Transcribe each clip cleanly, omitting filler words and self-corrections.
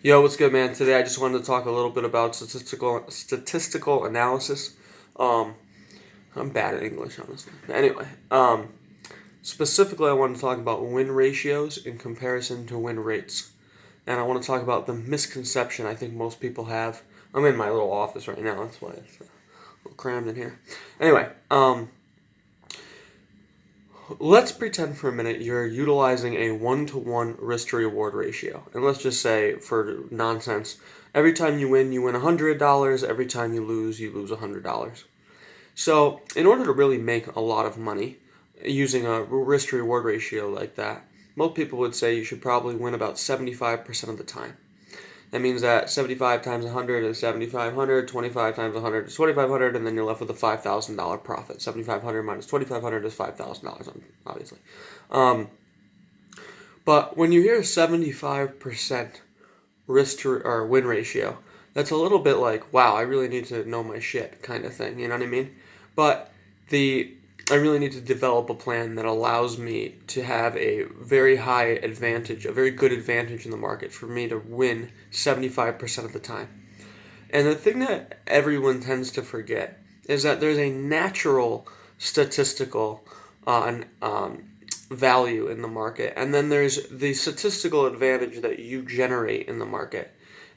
Yo, what's good, man? Today I just wanted to talk a little bit about statistical analysis. Um, I'm bad at English, honestly. Anyway, specifically, I want to talk about win ratios in comparison to win rates, and I want to talk about the misconception I think most people have. I'm in my little office right now, that's why it's a little crammed in here. Anyway, let's pretend for a minute you're utilizing a 1-to-1 risk to reward ratio. And let's just say, for nonsense, every time you win $100. Every time you lose $100. So, in order to really make a lot of money using a risk to reward ratio like that, most people would say you should probably win about 75% of the time. That means that 75 times 100 is 7,500, 25 times 100 is 2,500, and then you're left with a $5,000 profit. 7,500 minus 2,500 is $5,000, obviously. But when you hear 75% risk to or win ratio, that's a little bit like, wow, I really need to know my shit kind of thing. You know what I mean? But I really need to develop a plan that allows me to have a very high advantage, a very good advantage in the market for me to win 75% of the time. And the thing that everyone tends to forget is that there's a natural statistical value in the market, and then there's the statistical advantage that you generate in the market.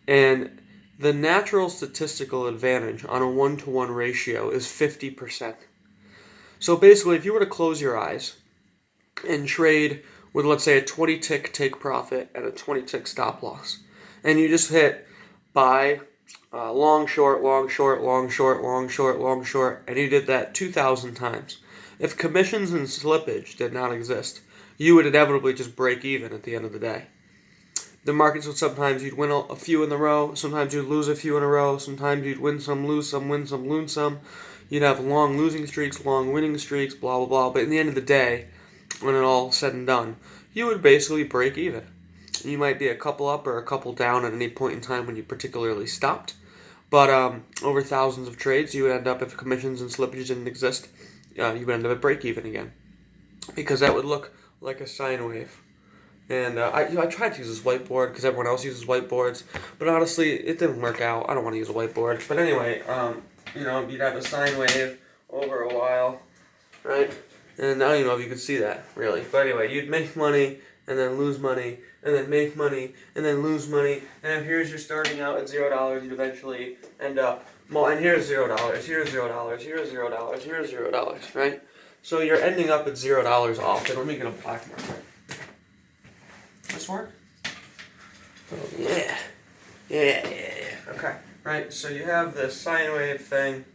And the natural statistical advantage on a 1-to-1 ratio is 50%. So basically, if you were to close your eyes and trade with, let's say, a 20 tick take profit and a 20 tick stop loss, and you just hit buy, long, short, long, short, long, short, long, short, long, short, and you did that 2,000 times. If commissions and slippage did not exist, you would inevitably just break even at the end of the day. The markets would sometimes you'd win a few in a row, sometimes you'd lose a few in a row, sometimes you'd win some, lose some, win some, lose some. You'd have long losing streaks, long winning streaks, blah, blah, blah. But in the end of the day, when it all said and done, you would basically break even. You might be a couple up or a couple down at any point in time when you particularly stopped. But over thousands of trades, you would end up, if commissions and slippage didn't exist, you would end up at break even again. Because that would look like a sine wave. And I tried to use this whiteboard because everyone else uses whiteboards, but honestly, it didn't work out. I don't want to use a whiteboard. But anyway, you'd have a sine wave over a while, right? And I don't even know if you could see that, really. But anyway, you'd make money, and then lose money, and then make money, and then lose money. And if here's you're starting out at $0, you'd eventually end up, and here's $0, here's $0, here's $0, here's $0, right? So you're ending up at $0 off. And let me get a black marker. This work? Oh, yeah. Yeah. Okay. Right, so you have this sine wave thing.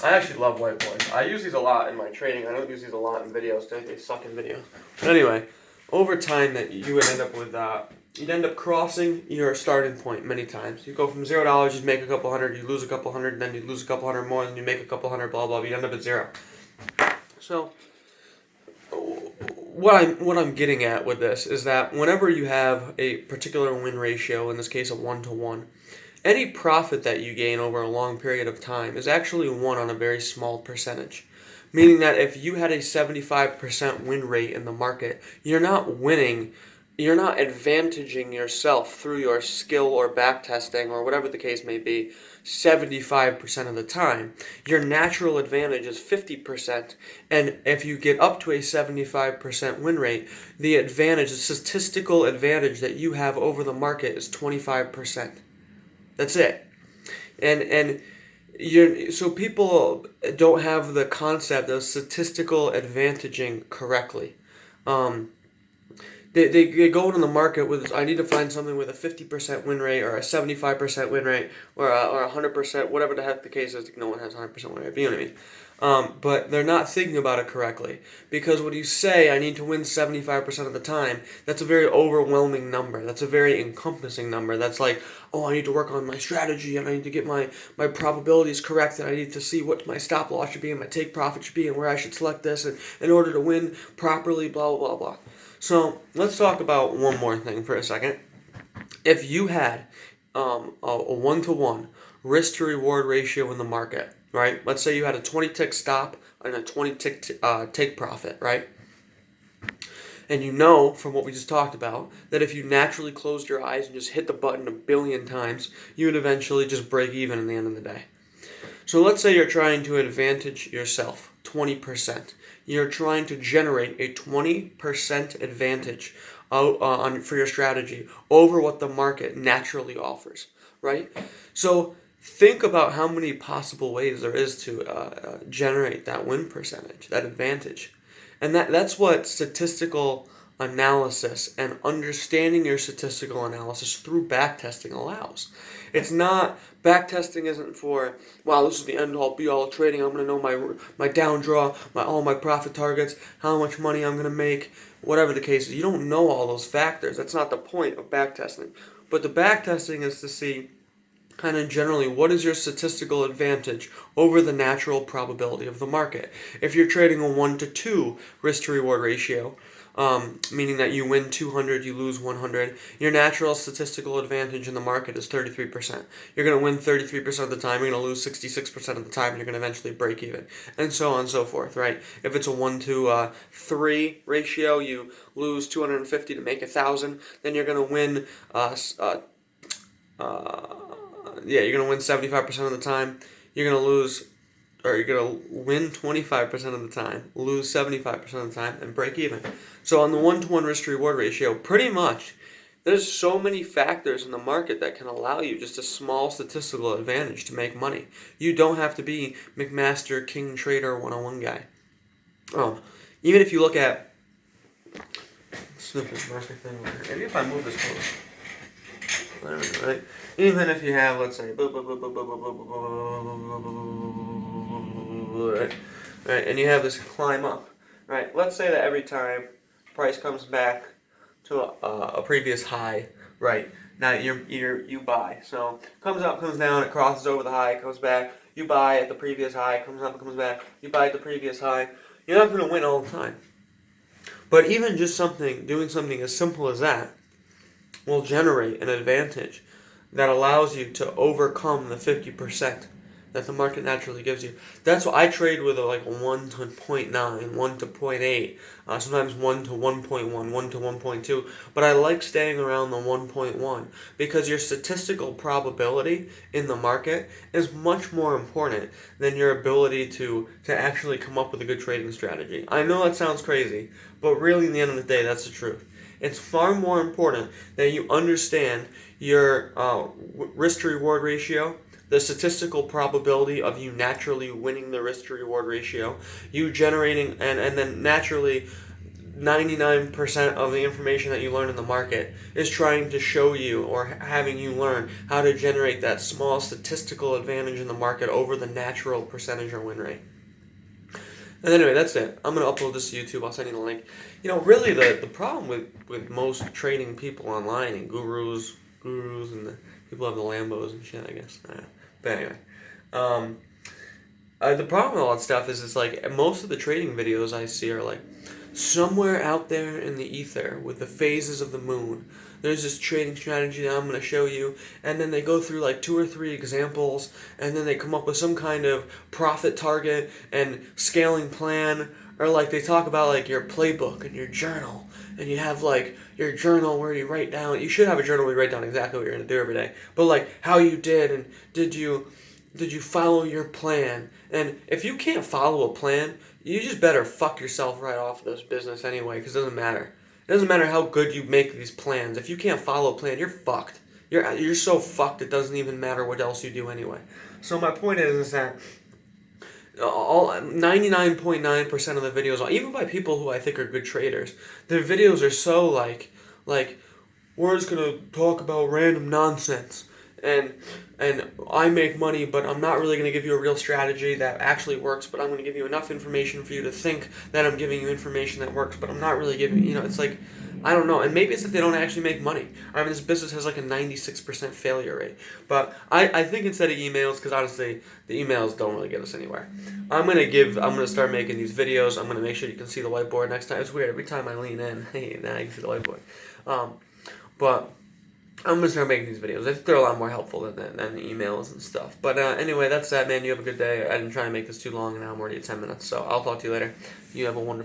I actually love whiteboards. I use these a lot in my trading. I don't use these a lot in videos. They suck in videos. But anyway, over time that you would end up with, you'd end up crossing your starting point many times. You go from $0, you'd make a couple hundred, you lose a couple hundred, then you lose a couple hundred more, then you make a couple hundred, blah, blah, you end up at zero. So, what I'm getting at with this is that whenever you have a particular win ratio, in this case a 1-to-1, any profit that you gain over a long period of time is actually won on a very small percentage. Meaning that if you had a 75% win rate in the market, you're not advantaging yourself through your skill or backtesting or whatever the case may be 75% of the time. Your natural advantage is 50%, and if you get up to a 75% win rate, the statistical advantage that you have over the market is 25%. That's it. And so people don't have the concept of statistical advantaging correctly. They go into the market with, I need to find something with a 50% win rate or a 75% win rate or a 100%, whatever the heck the case is. No one has 100% win rate, but you know what I mean. But they're not thinking about it correctly. Because when you say, I need to win 75% of the time, that's a very overwhelming number. That's a very encompassing number. That's like, oh, I need to work on my strategy, and I need to get my probabilities correct, and I need to see what my stop loss should be, and my take profit should be, and where I should select this in order to win properly, blah, blah, blah, blah. So let's talk about one more thing for a second. If you had a 1-to-1 risk to reward ratio in the market, right? Let's say you had a 20 tick stop and a 20 tick take profit, right? And you know from what we just talked about that if you naturally closed your eyes and just hit the button a billion times, you would eventually just break even in the end of the day. So let's say you're trying to advantage yourself 20%. You're trying to generate a 20% advantage for your strategy over what the market naturally offers, right? So think about how many possible ways there is to generate that win percentage, that advantage. And that's what statistical analysis and understanding your statistical analysis through backtesting allows. It's not, backtesting isn't for, wow, this is the end all be all of trading. I'm going to know my down draw, all my profit targets, how much money I'm going to make, whatever the case is. You don't know all those factors. That's not the point of backtesting. But the backtesting is to see kind of generally what is your statistical advantage over the natural probability of the market. If you're trading a 1 to 2 risk to reward ratio, meaning that you win 200, you lose 100, your natural statistical advantage in the market is 33%. You're going to win 33% of the time, you're going to lose 66% of the time, and you're going to eventually break even, and so on and so forth, right? If it's a 1 to 3 ratio, you lose 250 to make 1,000, then you're going to win you're going to win 75% of the time. You're going to lose, or you're going to win 25% of the time, lose 75% of the time, and break even. So on the 1-to-1 risk to reward ratio, pretty much, there's so many factors in the market that can allow you just a small statistical advantage to make money. You don't have to be McMaster King Trader 101 guy. Even if you look at, maybe if I move this close. Right? Even if you have, let's say, right, and you have this climb up, right? Let's say that every time price comes back to a previous high, right? Now you buy. So comes up, comes down, it crosses over the high, comes back. You buy at the previous high, comes up, comes back. You buy at the previous high. You're not going to win all the time. But even just doing something as simple as that, will generate an advantage that allows you to overcome the 50% that the market naturally gives you. That's why I trade with like a 1 to 0.9, 1 to 0.8, sometimes 1 to 1.1, 1 to 1.2, but I like staying around the 1.1 because your statistical probability in the market is much more important than your ability to actually come up with a good trading strategy. I know that sounds crazy, but really in the end of the day, that's the truth. It's far more important that you understand your risk to reward ratio, the statistical probability of you naturally winning the risk to reward ratio, you generating, and then naturally 99% of the information that you learn in the market is trying to show you or having you learn how to generate that small statistical advantage in the market over the natural percentage or win rate. And anyway, that's it. I'm going to upload this to YouTube. I'll send you the link. Really the problem with most trading people online and gurus and the people who have the Lambos and shit, I guess. But anyway. The problem with all that stuff is it's like most of the trading videos I see are like somewhere out there in the ether with the phases of the moon. There's this trading strategy that I'm going to show you, and then they go through like 2 or 3 examples, and then they come up with some kind of profit target and scaling plan, or like they talk about like your playbook and your journal, and you have like your journal where you write down, you should have a journal where you write down exactly what you're going to do every day, but like how you did, and did you follow your plan? And if you can't follow a plan, you just better fuck yourself right off of this business anyway, because it doesn't matter. It doesn't matter how good you make these plans. If you can't follow a plan, you're fucked. You're so fucked it doesn't even matter what else you do anyway. So my point is that all 99.9% of the videos, even by people who I think are good traders, their videos are so like we're just gonna talk about random nonsense. And I make money, but I'm not really going to give you a real strategy that actually works, but I'm going to give you enough information for you to think that I'm giving you information that works, but I'm not really giving, it's like, I don't know, and maybe it's that they don't actually make money. I mean, this business has like a 96% failure rate, but I think instead of emails, because honestly, the emails don't really get us anywhere, I'm going to start making these videos. I'm going to make sure you can see the whiteboard next time. It's weird, every time I lean in, hey, now you can see the whiteboard. But I'm going to start making these videos. I think they're a lot more helpful than the emails and stuff. But anyway, that's that, man. You have a good day. I didn't try to make this too long, and now I'm already at 10 minutes. So I'll talk to you later. You have a wonderful